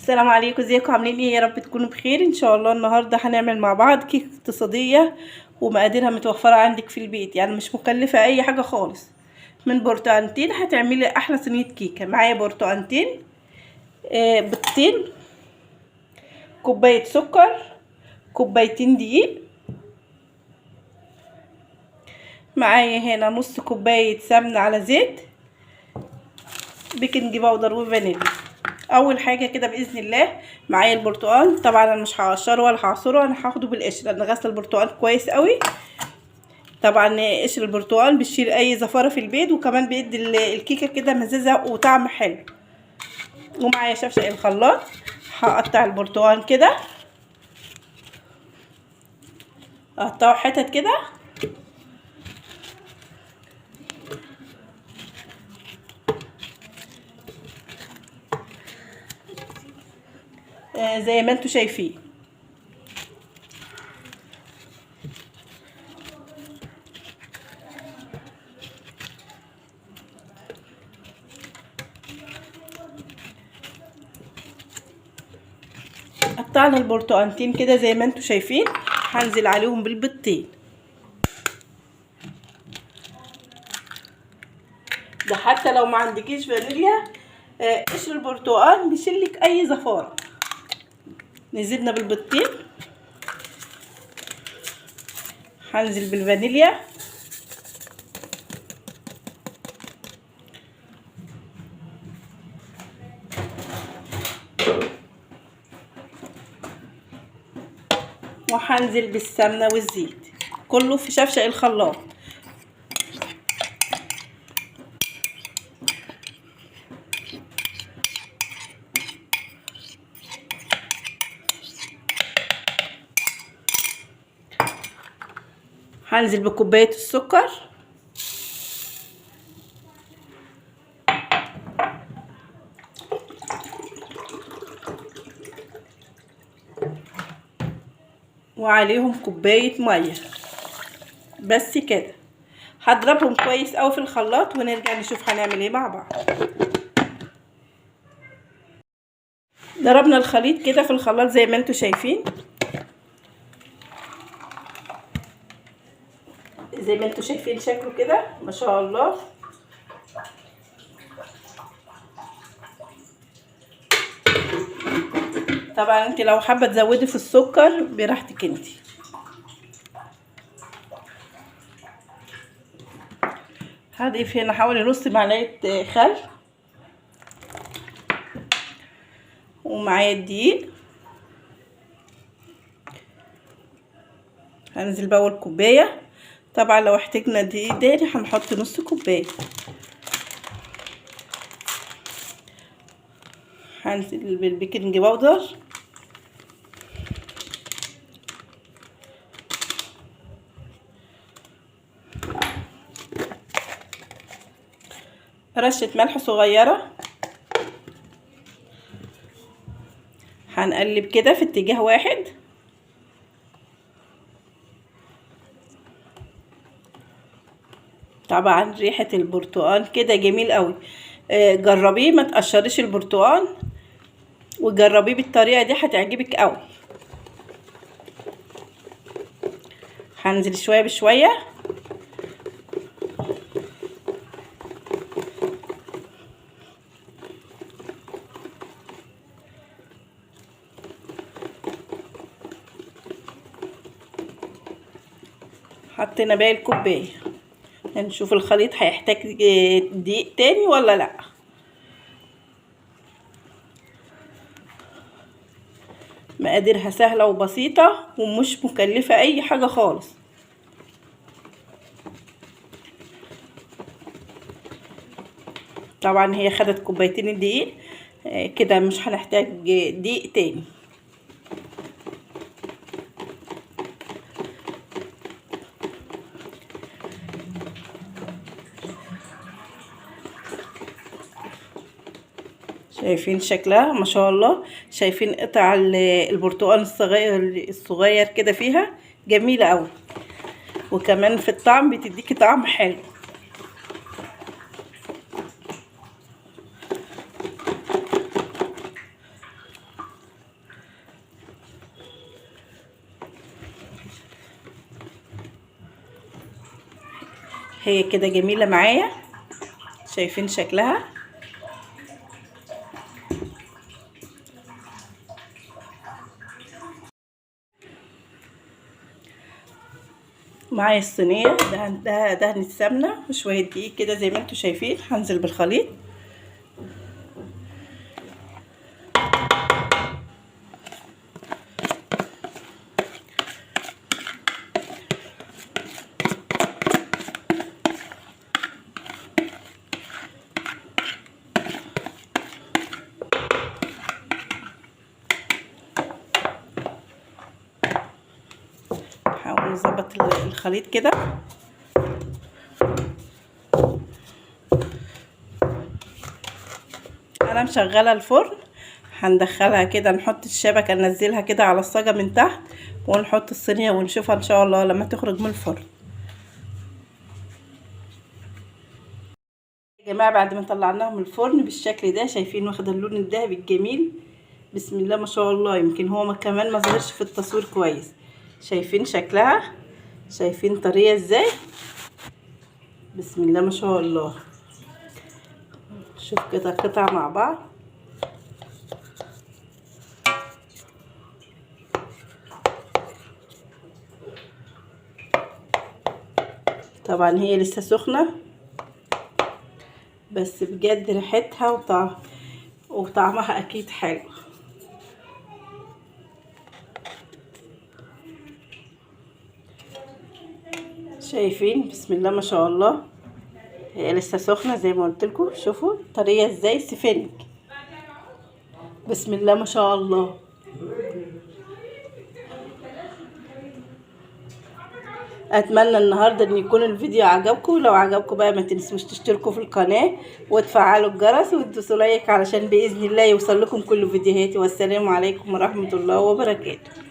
السلام عليكم، ازيكم؟ عاملين ايه؟ يا رب تكونوا بخير ان شاء الله. النهارده هنعمل مع بعض كيك اقتصاديه ومقاديرها متوفره عندك في البيت، يعني مش مكلفه اي حاجه خالص. من برتقانتين هتعملي احلى صينيه كيكه. معايا برتقانتين، بيضتين، كوبايه سكر، كوبايتين دقيق، معايا هنا نص كوبايه سمنه على زيت، بيكنج باودر وفانيليا. اول حاجه كده باذن الله معايا البرتقال. طبعا انا مش هقشره ولا هعصره، انا هاخده بالقشر. انا غسل البرتقال كويس قوي. طبعا قشر البرتقال بيشيل اي زفاره في البيض، وكمان بيدي الكيكه كده مزازه وطعم حلو. ومعايا شفشق الخلاط. هقطع البرتقال كده، اقطعه حتت كده زي ما انتوا شايفين. قطعنا البرتقانتين كده زي ما انتوا شايفين. هنزل عليهم بالبيضتين. ده حتى لو ما عندكيش فانيليا، قشر البرتقال بيشيلك اي زفاره. نزلنا بالبيضتين، هنزل بالفانيليا، وهنزل بالسمنه والزيت، كله في شفشق الخلاط. هنزل بكوبايه السكر، وعليهم كوبايه ميه بس كده. هضربهم كويس قوي في الخلاط ونرجع نشوف هنعمل ايه مع بعض. ضربنا الخليط كده في الخلاط زي ما انتوا شايفين. زي ما انتوا شايفين شكله كده ما شاء الله. طبعا انت لو حابه تزودي في السكر براحتك انت. هضيف هنا حوالي نص معلقه خل، ومعايا الدقيق. هنزل باول كوبايه. طبعا لو احتاجنا دقيق تاني هنحط نص كوبايه. هنزل بالبيكنج باودر، رشه ملح صغيره. هنقلب كده في اتجاه واحد. طبعا ريحه البرتقال كده جميل قوي. جربيه، ما تقشريش البرتقال وجربيه بالطريقه دي هتعجبك قوي. هنزل شويه بشويه. حطينا باقي الكوبايه. هنشوف الخليط هيحتاج دقيق تاني ولا لا. مقاديرها سهله وبسيطه ومش مكلفه اي حاجه خالص. طبعا هي خدت كوبايتين الدقيق، كده مش هنحتاج دقيق تاني. شايفين شكلها ما شاء الله. شايفين قطع البرتقال الصغير كده فيها جميله قوي، وكمان في الطعم بتديكي طعم حلو. هي كده جميلة معايا، شايفين شكلها. معايا الصينية دهن السمنة وشوية دقيق كده زي ما انتوا شايفين. هنزل بالخليط. نحاول نظبط الخليط كده. انا مشغله الفرن، هندخلها كده، نحط الشبكه ننزلها كده على الصاجه من تحت، ونحط الصينيه ونشوفها ان شاء الله لما تخرج من الفرن. يا جماعه بعد ما طلعناها من الفرن بالشكل ده، شايفين واخده اللون الذهبي الجميل، بسم الله ما شاء الله. يمكن هو كمان ما ظهرش في التصوير كويس. شايفين شكلها، شايفين طريه ازاي، بسم الله ما شاء الله. شوف كده قطع مع بعض. طبعا هي لسه سخنه، بس بجد ريحتها وطعمها اكيد حلو. شايفين بسم الله ما شاء الله، هي لسه سخنه زي ما قلت لكم. شوفوا طريه ازاي، سفنج، بسم الله ما شاء الله. اتمنى النهارده ان يكون الفيديو عجبكم. لو عجبكم بقى ما تنسوش تشتركوا في القناه وتفعلوا الجرس وتدوسوا لايك علشان باذن الله يوصل لكم كل فيديوهاتي. والسلام عليكم ورحمه الله وبركاته.